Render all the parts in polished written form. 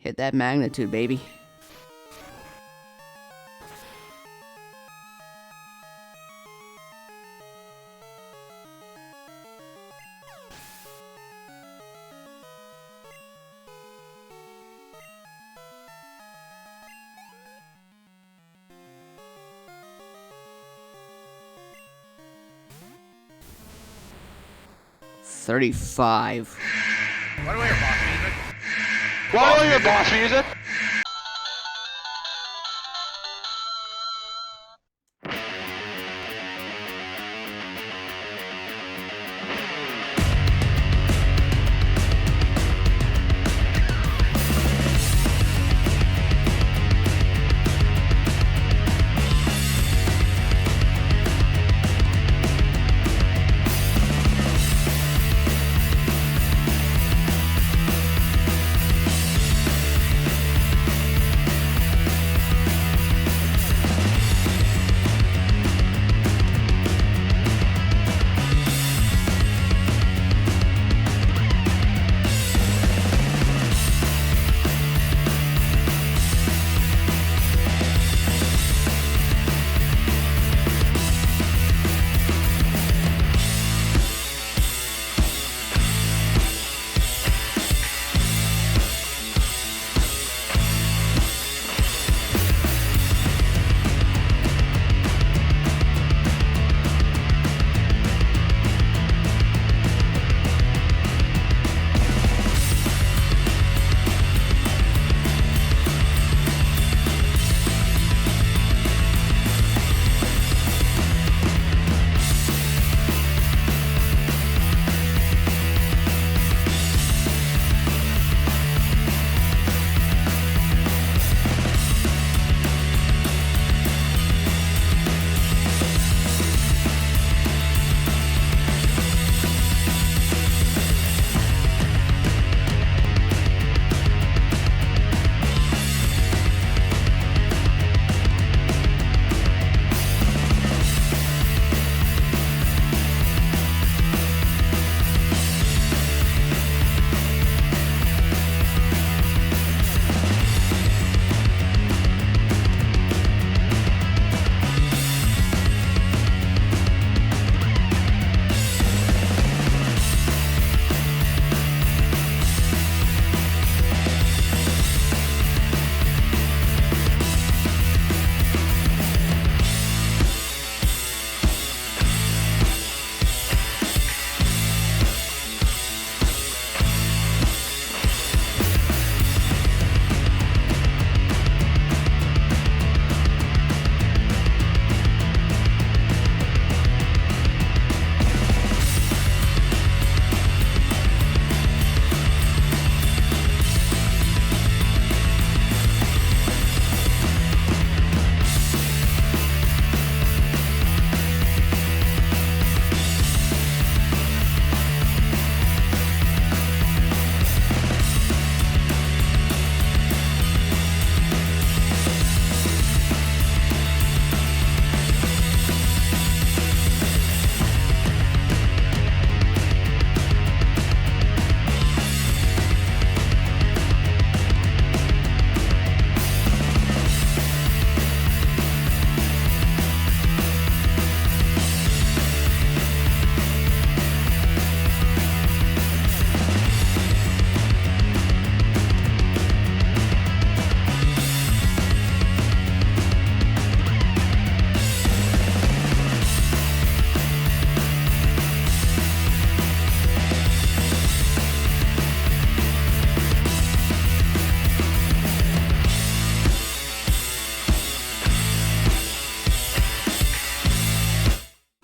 Hit that magnitude, baby. $35. Why do I hear boss music? Why do I hear boss music?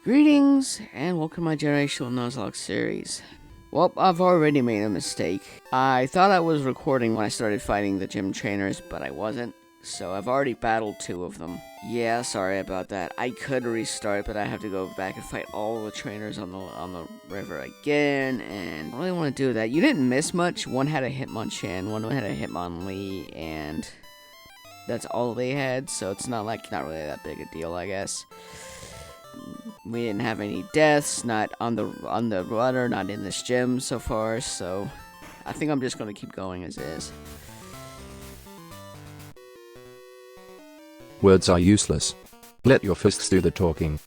Greetings, and welcome to my Generational Nuzlocke series. Well, I've already made a mistake. I thought I was recording when I started fighting the gym trainers, but I wasn't. So I've already battled 2 of them. Yeah, sorry about that. I could restart, but I have to go back and fight all the trainers on the river again, and I really want to do that. You didn't miss much. One had a Hitmonchan, one had a Hitmonlee, and that's all they had, so it's not really that big a deal, I guess. We didn't have any deaths, not on the rudder, not in this gym so far, so I think I'm just gonna keep going as is. Words are useless. Let your fists do the talking.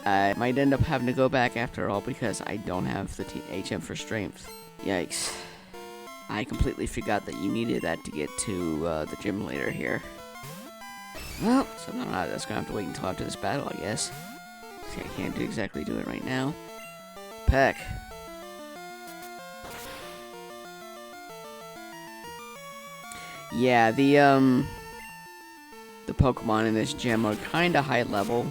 I might end up having to go back after all because I don't have the HM for strength. Yikes. I completely forgot that you needed that to get to the gym later here. Well, somehow that's gonna have to wait until after this battle, I guess. See, I can't exactly do it right now. Peck. Yeah, the Pokemon in this gym are kind of high level.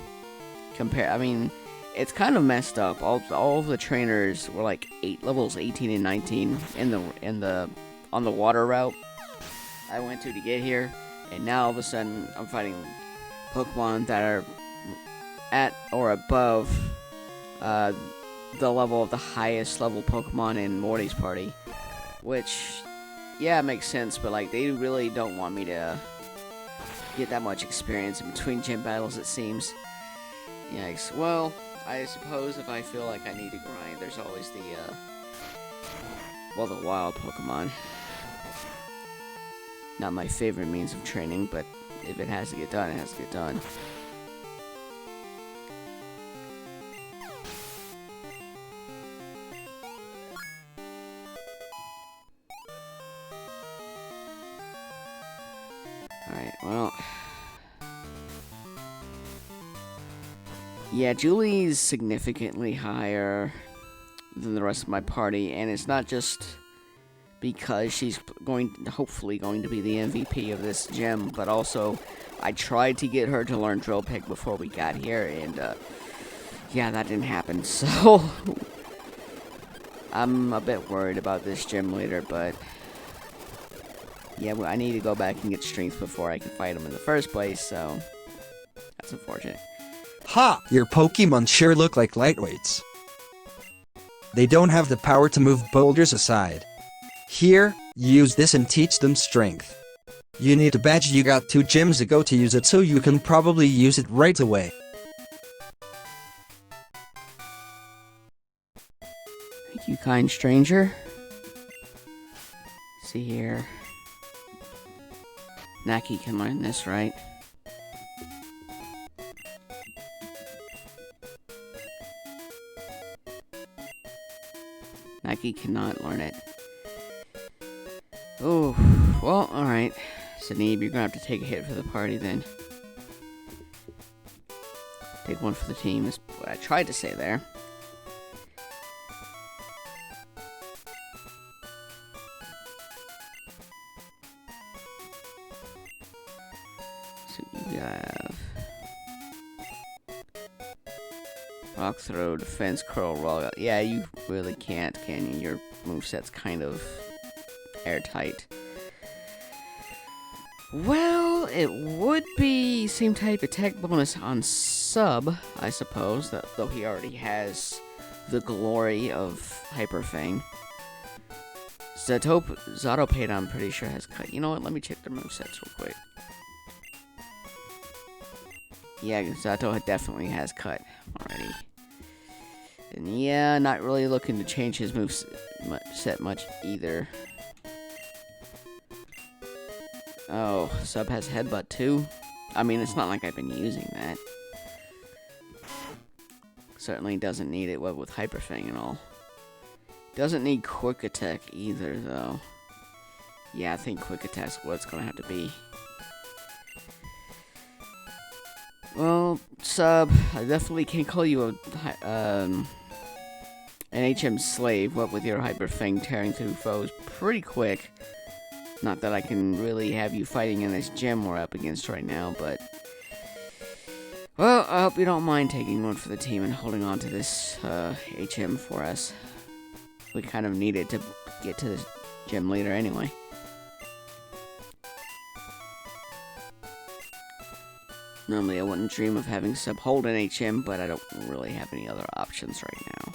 I mean, it's kind of messed up. All of the trainers were like levels 18 and 19 on the water route I went to get here, and now all of a sudden I'm fighting Pokemon that are at or above the level of the highest level Pokemon in Morty's party, which, yeah, it makes sense, but like they really don't want me to get that much experience in between gym battles, it seems. Yikes. Well, I suppose if I feel like I need to grind, there's always the wild Pokemon. Not my favorite means of training, but if it has to get done, it has to get done. Alright, well... Yeah, Julie's significantly higher than the rest of my party, and it's not just because she's hopefully going to be the MVP of this gym, but also I tried to get her to learn Drill Pick before we got here, and yeah, that didn't happen, so I'm a bit worried about this gym later, but yeah, I need to go back and get strength before I can fight him in the first place, so that's unfortunate. Ha! Your Pokemon sure look like lightweights. They don't have the power to move boulders aside. Here, use this and teach them strength. You need a badge you got 2 gyms ago to use it, so you can probably use it right away. Thank you, kind stranger. See here. Naki can learn this, right? Naki cannot learn it. Oh, well, alright. Sanib, you're gonna have to take a hit for the party then. Take one for the team is what I tried to say there. So you have Rock Throw, Defense, Curl, Roll. Yeah, you really can't, can you? Your moveset's kind of airtight. Well, it would be same type attack bonus on Sub, I suppose, though he already has the glory of Hyper Fang. Zatopate, I'm pretty sure, has cut. You know what? Let me check their movesets real quick. Yeah, Zato definitely has cut already. And yeah, not really looking to change his moveset much either. Oh, Sub has Headbutt too? I mean, it's not like I've been using that. Certainly doesn't need it, what with Hyper Fang and all. Doesn't need Quick Attack either, though. Yeah, I think Quick Attack's what it's gonna have to be. Well, Sub, I definitely can't call you an HM slave, what with your Hyper Fang tearing through foes pretty quick. Not that I can really have you fighting in this gym we're up against right now, but... Well, I hope you don't mind taking one for the team and holding on to this HM for us. We kind of need it to get to this gym later anyway. Normally I wouldn't dream of having Sub hold an HM, but I don't really have any other options right now.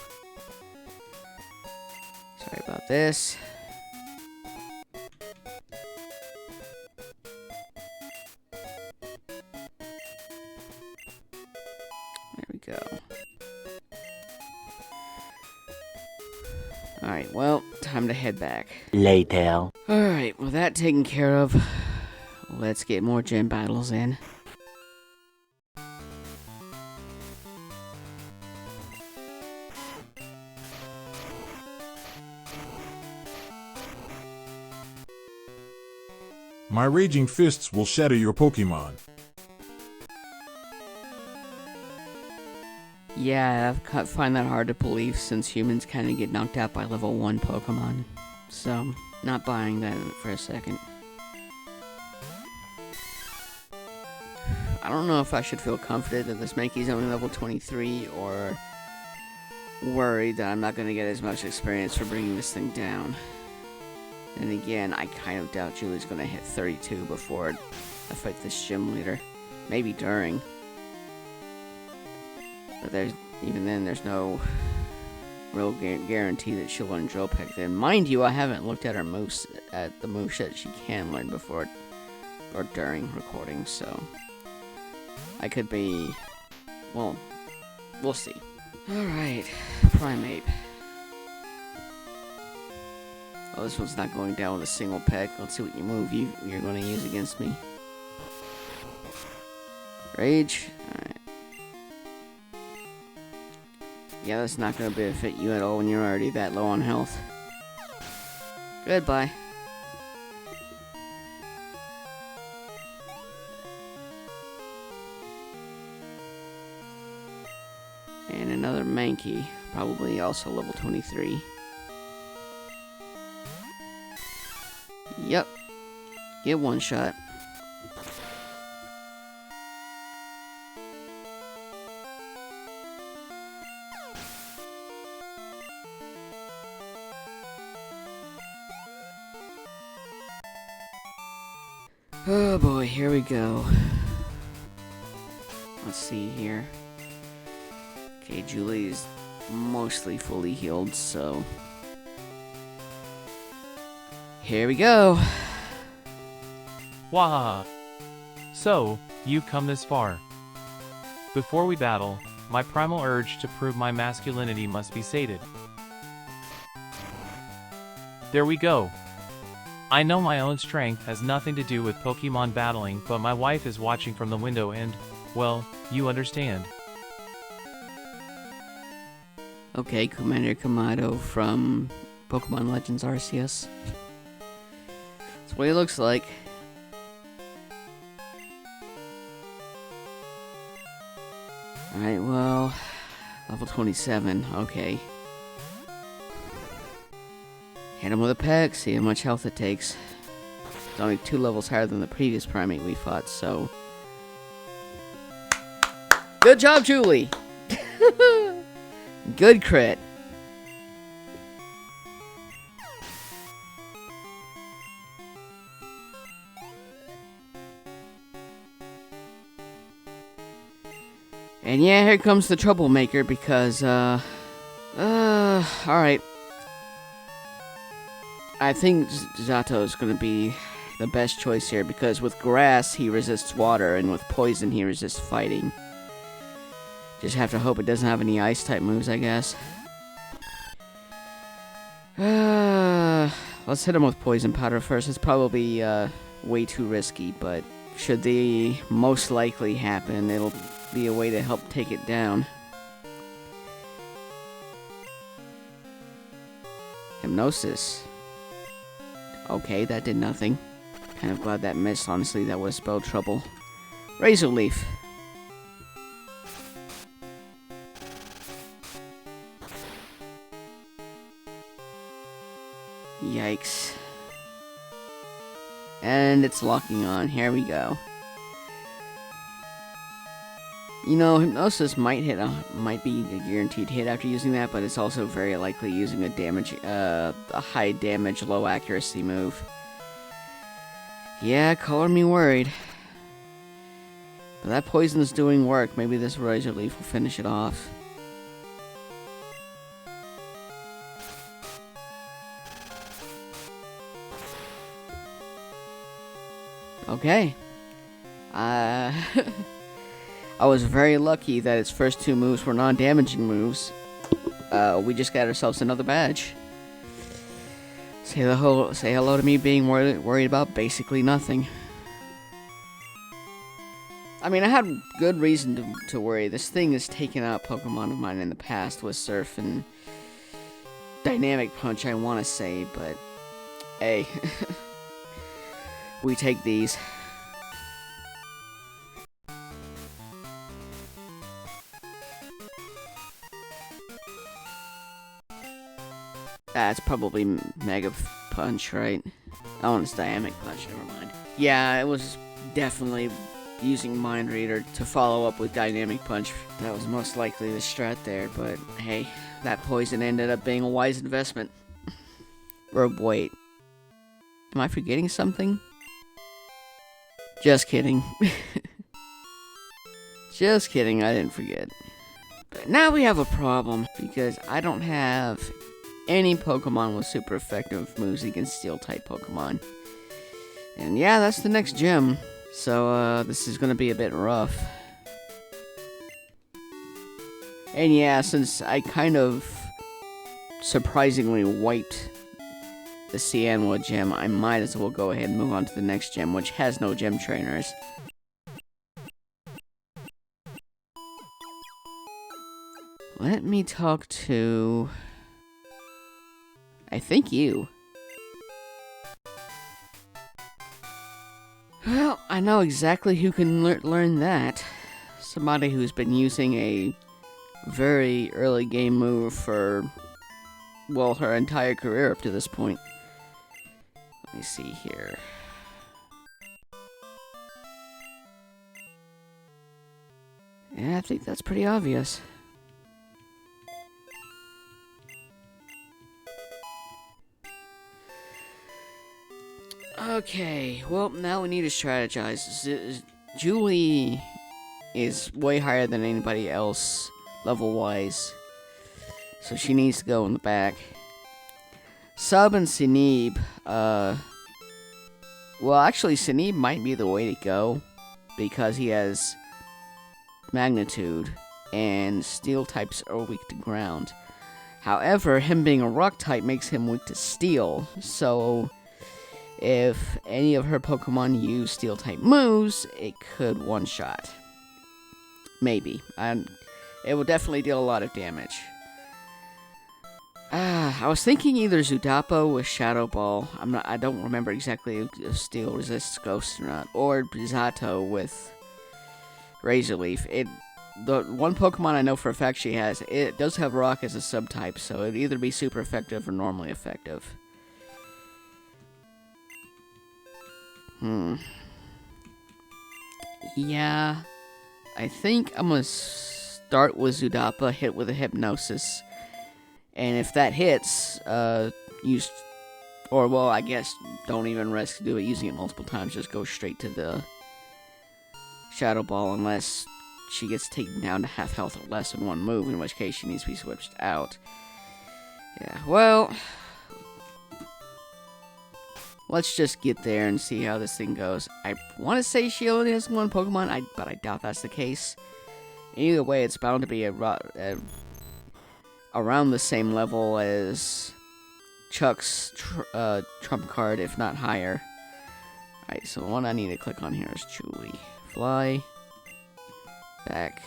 Sorry about this. There we go. Alright, well, time to head back. Later. Alright, with that taken care of, Let's get more gym battles in. My raging fists will shatter your Pokemon. Yeah, I find that hard to believe since humans kind of get knocked out by level 1 Pokemon. So, not buying that for a second. I don't know if I should feel confident that this Mankey's only level 23 or worried that I'm not going to get as much experience for bringing this thing down. And again, I kind of doubt Julie's going to hit 32 before I fight this gym leader. Maybe during. But even then, there's no real guarantee that she'll learn Drill Peck then. Mind you, I haven't looked at her moves, at the moveset she can learn before or during recording, so I could be, well, we'll see. Alright, Primeape. Oh, this one's not going down with a single peck. Let's see what move you're going to use against me. Rage. Alright. Yeah, that's not going to benefit you at all when you're already that low on health. Goodbye. And another Mankey, probably also level 23. Yep. Get one shot. Oh boy, here we go. Let's see here. Okay, Julie's mostly fully healed, so here we go. Wahaha. So, you've come this far. Before we battle, my primal urge to prove my masculinity must be sated. There we go. I know my own strength has nothing to do with Pokemon battling, but my wife is watching from the window and, well, you understand. Okay, Commander Kamado from Pokemon Legends Arceus. That's what he looks like. Alright, well, level 27, okay. Hit him with a peck, see how much health it takes. It's only 2 levels higher than the previous Primate we fought, so good job, Julie! Good crit. And yeah, here comes the troublemaker because, alright. I think Zato is going to be the best choice here because with grass he resists water and with poison he resists fighting. Just have to hope it doesn't have any ice-type moves, I guess. Let's hit him with Poison Powder first. It's probably way too risky, but should the most likely happen, it'll be a way to help take it down. Hypnosis. Okay, that did nothing. Kind of glad that missed, honestly. That would spell trouble. Razor Leaf. Yikes. And it's locking on. Here we go. You know, Hypnosis might be a guaranteed hit after using that, but it's also very likely using a high damage, low accuracy move. Yeah, color me worried. But that poison's doing work. Maybe this Razor Leaf will finish it off. Okay. I was very lucky that its first 2 moves were non-damaging moves. We just got ourselves another badge. Say hello to me being worried about basically nothing. I mean, I had good reason to worry. This thing has taken out Pokemon of mine in the past with Surf and Dynamic Punch, I want to say, but hey, we take these. That's probably Mega Punch, right? Oh, it's Dynamic Punch, never mind. Yeah, it was definitely using Mind Reader to follow up with Dynamic Punch. That was most likely the strat there, but hey, that poison ended up being a wise investment. Or wait, am I forgetting something? Just kidding. Just kidding, I didn't forget. But now we have a problem, because I don't have any Pokemon with super effective moves against Steel-type Pokemon. And yeah, that's the next gym. So, this is gonna be a bit rough. And yeah, since I kind of surprisingly wiped the Cianwood gym, I might as well go ahead and move on to the next gym, which has no gym trainers. Let me talk to... I think you. Well, I know exactly who can learn that. Somebody who's been using a very early game move for, well, her entire career up to this point. Let me see here. Yeah, I think that's pretty obvious. Okay, well, now we need to strategize. Julie is way higher than anybody else, level-wise. So she needs to go in the back. Sub and Sinib, well, actually, Sinib might be the way to go, because he has Magnitude, and Steel types are weak to ground. However, him being a Rock type makes him weak to Steel, so if any of her Pokemon use Steel-type moves, it could one-shot. Maybe. It will definitely deal a lot of damage. I was thinking either Zudapo with Shadow Ball. I don't remember exactly if Steel resists Ghost or not. Or Zato with Razor Leaf. The one Pokemon I know for a fact she has, it does have Rock as a subtype, so it'd either be super effective or normally effective. Yeah, I think I'm gonna start with Zudapa, hit with a Hypnosis, and if that hits, I guess don't even risk using it multiple times, just go straight to the Shadow Ball unless she gets taken down to half health or less in one move, in which case she needs to be switched out. Yeah, well, let's just get there and see how this thing goes. I want to say she only has one Pokemon, but I doubt that's the case. Either way, it's bound to be around the same level as Chuck's trump card, if not higher. Alright, so the one I need to click on here is Julie. Fly back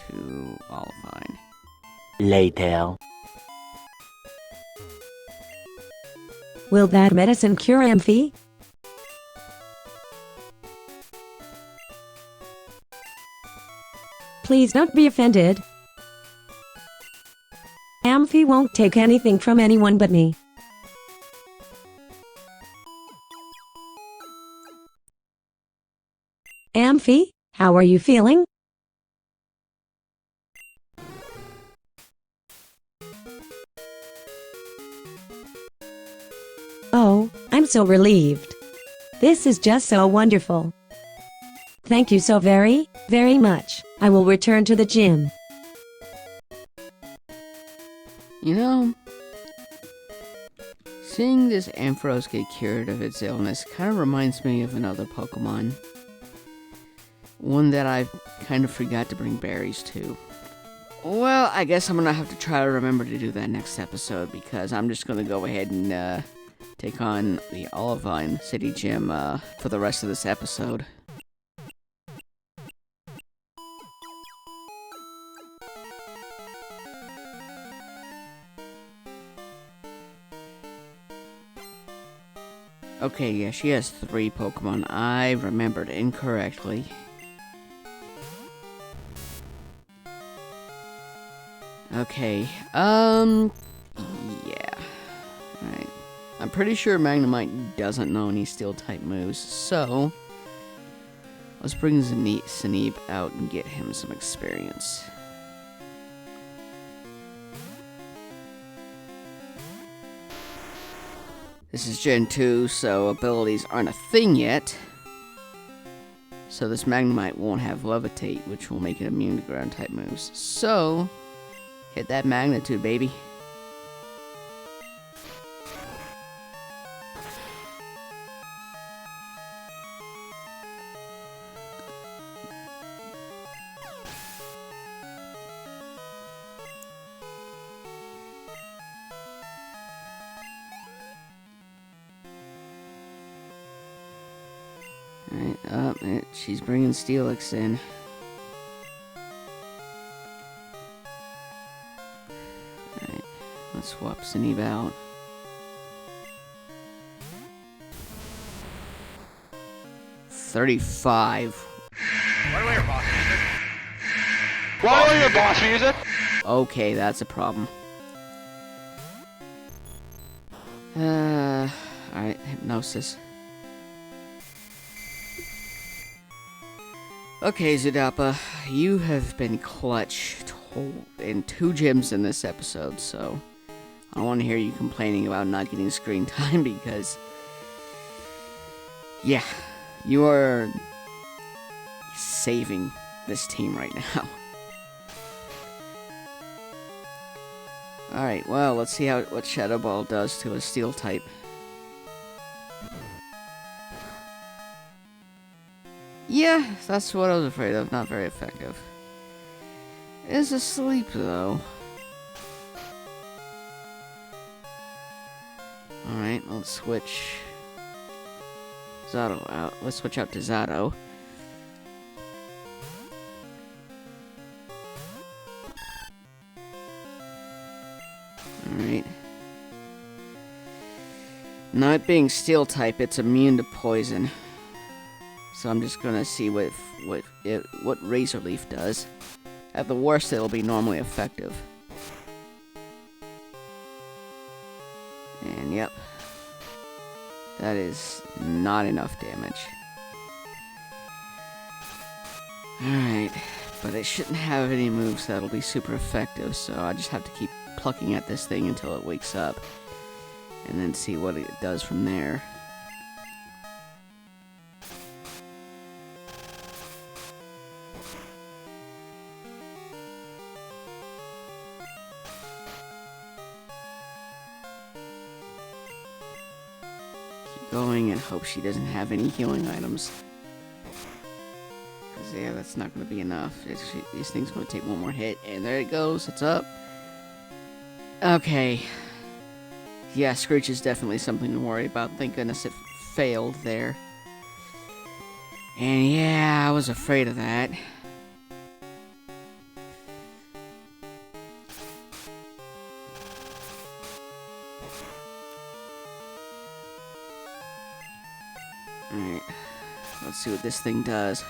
to Olivine. Later. Will that medicine cure Amphi? Please don't be offended. Amphi won't take anything from anyone but me. Amphi, how are you feeling? Oh, I'm so relieved. This is just so wonderful. Thank you so very, very much. I will return to the gym. You know, seeing this Ampharos get cured of its illness kind of reminds me of another Pokemon. One that I kind of forgot to bring berries to. Well, I guess I'm gonna have to try to remember to do that next episode, because I'm just gonna go ahead and take on the Olivine City Gym for the rest of this episode. Okay, yeah, she has 3 Pokemon. I remembered incorrectly. Okay, yeah. Alright. I'm pretty sure Magnemite doesn't know any Steel-type moves, so... let's bring Sineeb out and get him some experience. This is Gen 2, so abilities aren't a thing yet. So this Magnemite won't have Levitate, which will make it immune to ground-type moves. So, hit that Magnitude, baby. Alright, she's bringing Steelix in. Alright, let's swap Sineeb out. $35. What do we hear boss music? Why do your boss music? Okay, that's a problem. Alright, Hypnosis. Okay, Zudappa, you have been clutch in 2 gyms in this episode, so I don't want to hear you complaining about not getting screen time because, yeah, you are saving this team right now. Alright, well, let's see what Shadow Ball does to a Steel type. Yeah, that's what I was afraid of. Not very effective. Is asleep, though. Alright, let's switch Zato out. Let's switch out to Zato. Alright. Not being Steel type, it's immune to poison. So I'm just gonna see what Razor Leaf does. At the worst, it'll be normally effective. And yep, that is not enough damage. Alright, but it shouldn't have any moves that'll be super effective, so I just have to keep plucking at this thing until it wakes up. And then see what it does from there. Going and hope she doesn't have any healing items. Because, yeah, that's not going to be enough. This thing's going to take one more hit. And there it goes. It's up. Okay. Yeah, Screech is definitely something to worry about. Thank goodness it failed there. And, yeah, I was afraid of that. Alright, let's see what this thing does.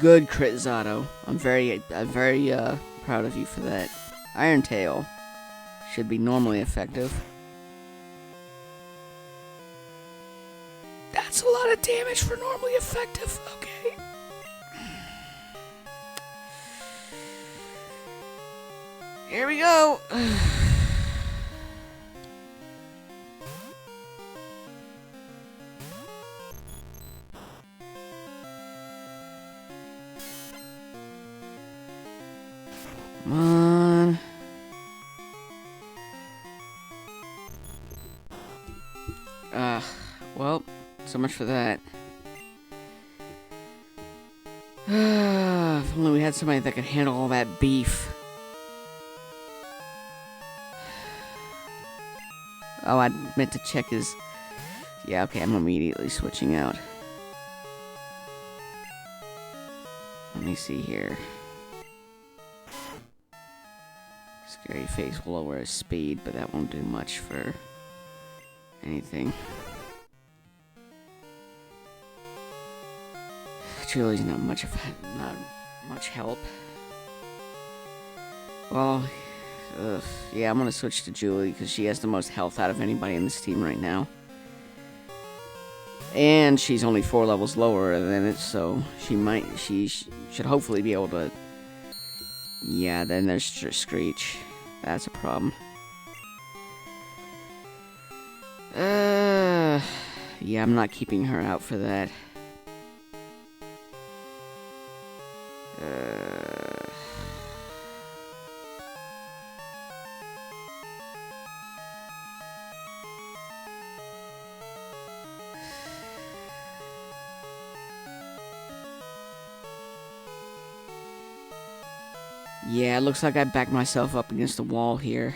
Good crit, Zato. I'm very proud of you for that. Iron Tail should be normally effective. That's a lot of damage for normally effective. Okay. Here we go. Come on. Well, so much for that. If only we had somebody that could handle all that beef. Oh, I meant to check his... Yeah, okay, I'm immediately switching out. Let me see here. Scary face will lower his speed, but that won't do much for anything. Julie's not much help. Well, yeah, I'm gonna switch to Julie because she has the most health out of anybody in this team right now. And she's only 4 levels lower than it, so she should hopefully be able to. Yeah, then there's Screech. That's a problem. Yeah, I'm not keeping her out for that. Yeah, it looks like I backed myself up against the wall here.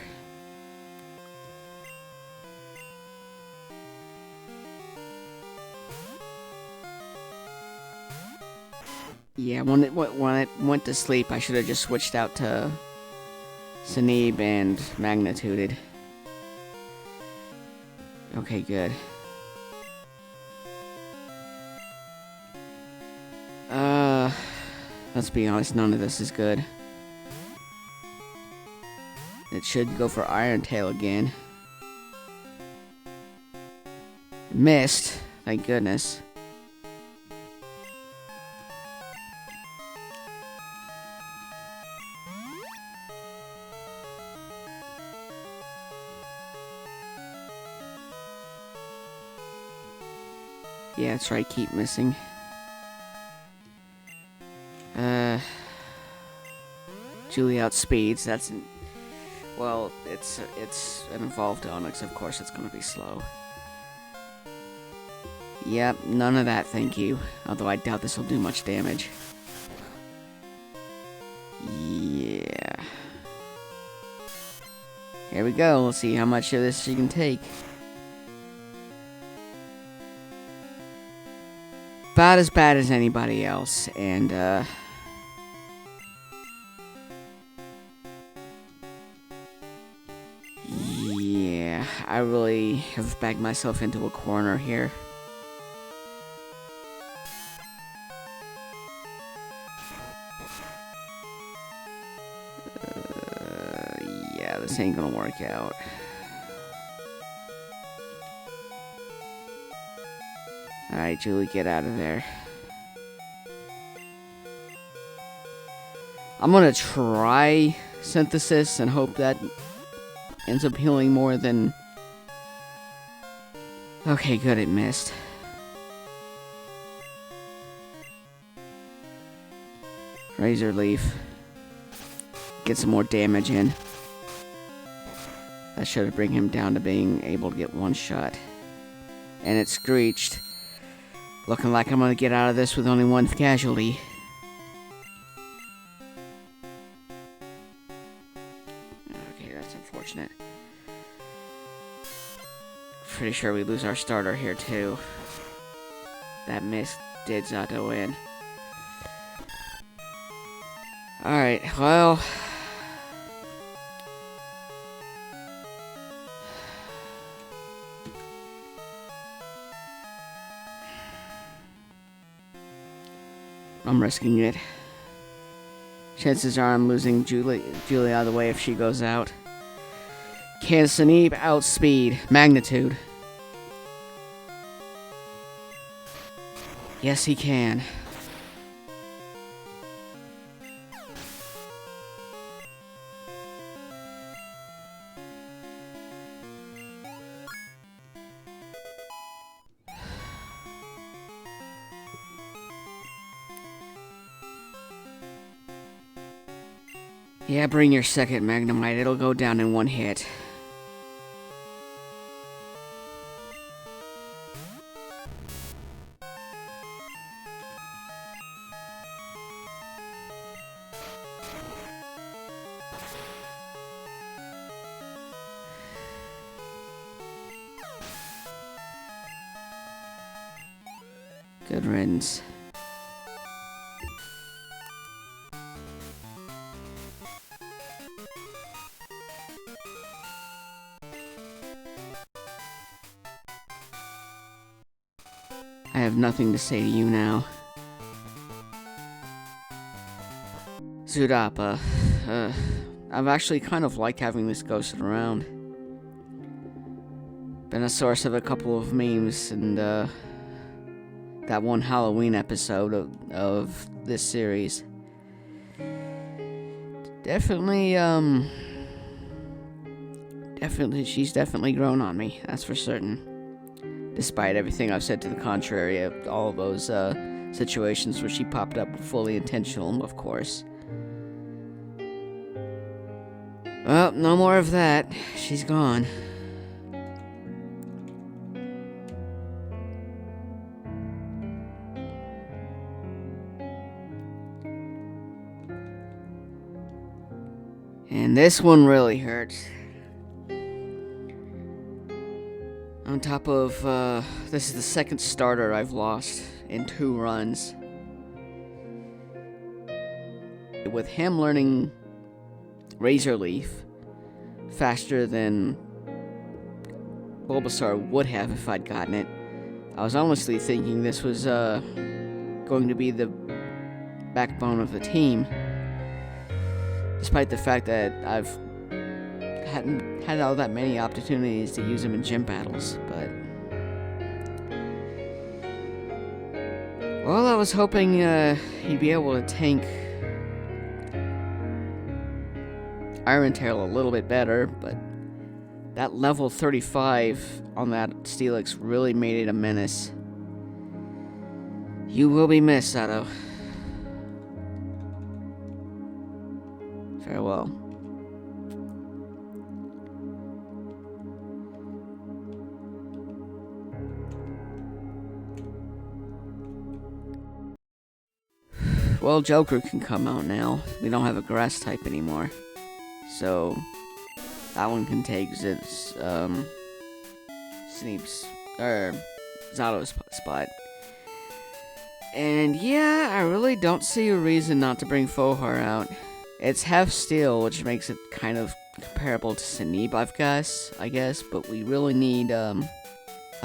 Yeah, when it went to sleep, I should have just switched out to Sanib and Magnituded. Okay, good. Let's be honest, none of this is good. It should go for Iron Tail again. Missed, thank goodness. Yeah, that's right, keep missing. Julie outspeeds, well, it's an evolved Onyx, of course it's gonna be slow. Yep, none of that, thank you. Although I doubt this will do much damage. Yeah. Here we go, we'll see how much of this she can take. About as bad as anybody else, and yeah, I really have backed myself into a corner here. Yeah, this ain't gonna work out. Alright, Julie, get out of there. I'm gonna try Synthesis and hope that ends up healing more than... Okay, good, it missed. Razor Leaf. Get some more damage in. That should bring him down to being able to get one shot. And it screeched. Looking like I'm gonna get out of this with only one casualty. Okay, that's unfortunate. Pretty sure we lose our starter here too. That miss did not go in. Alright, well... I'm risking it. Chances are I'm losing Julie out of the way if she goes out. Can Sanib outspeed Magnitude? Yes, he can. Yeah, bring your second Magnemite. It'll go down in one hit. Good riddance. have nothing to say to you now. Zudapa. I've actually kind of liked having this ghosted around. Been a source of a couple of memes, and that one Halloween episode of this series. Definitely, she's definitely grown on me, that's for certain. Despite everything I've said to the contrary, all of those situations where she popped up were fully intentional, of course. Well, no more of that. She's gone. And this one really hurts. On top of, this is the second starter I've lost in 2 runs. With him learning Razor Leaf faster than Bulbasaur would have if I'd gotten it, I was honestly thinking this was, going to be the backbone of the team. Despite the fact that I've hadn't had all that many opportunities to use him in gym battles, but... Well, I was hoping he'd be able to tank Iron Tail a little bit better, but that level 35 on that Steelix really made it a menace. You will be missed, Sato. Farewell. Well, Joker can come out now. We don't have a grass type anymore. So, that one can take Zato's spot. And yeah, I really don't see a reason not to bring Fohar out. It's half steel, which makes it kind of comparable to Sinib, I guess, but we really need a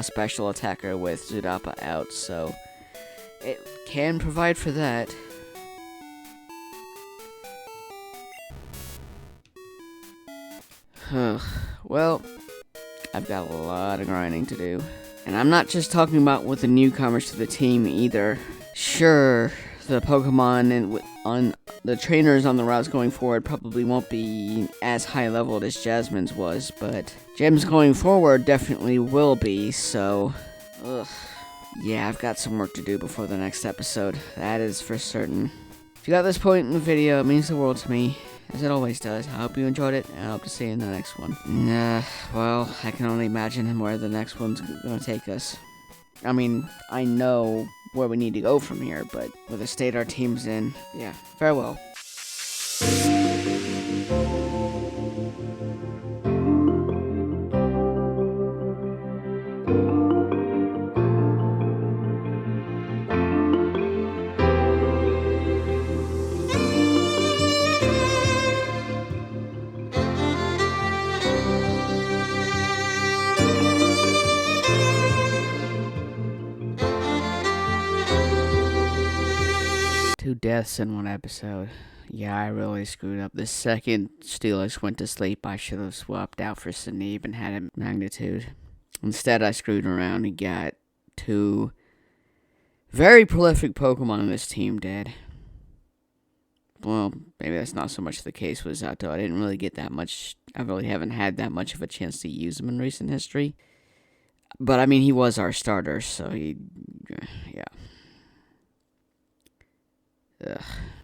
special attacker with Zudapa out, so it can provide for that. Well, I've got a lot of grinding to do. And I'm not just talking about with the newcomers to the team either. Sure, the Pokemon on the trainers on the routes going forward probably won't be as high leveled as Jasmine's was, but gyms going forward definitely will be, so... Yeah, I've got some work to do before the next episode. That is for certain. If you got this point in the video, it means the world to me. As it always does. I hope you enjoyed it, and I hope to see you in the next one. Well, I can only imagine where the next one's gonna take us. I mean, I know where we need to go from here, but with the state our team's in, yeah, farewell. Two deaths in one episode. Yeah, I really screwed up. The second Steelix went to sleep, I should have swapped out for Sinib and had a magnitude. Instead, I screwed around and got 2 very prolific Pokemon on this team dead. Well, maybe that's not so much the case with Zato. I didn't really get that much. I really haven't had that much of a chance to use him in recent history. But, I mean, he was our starter, so yeah. Ugh.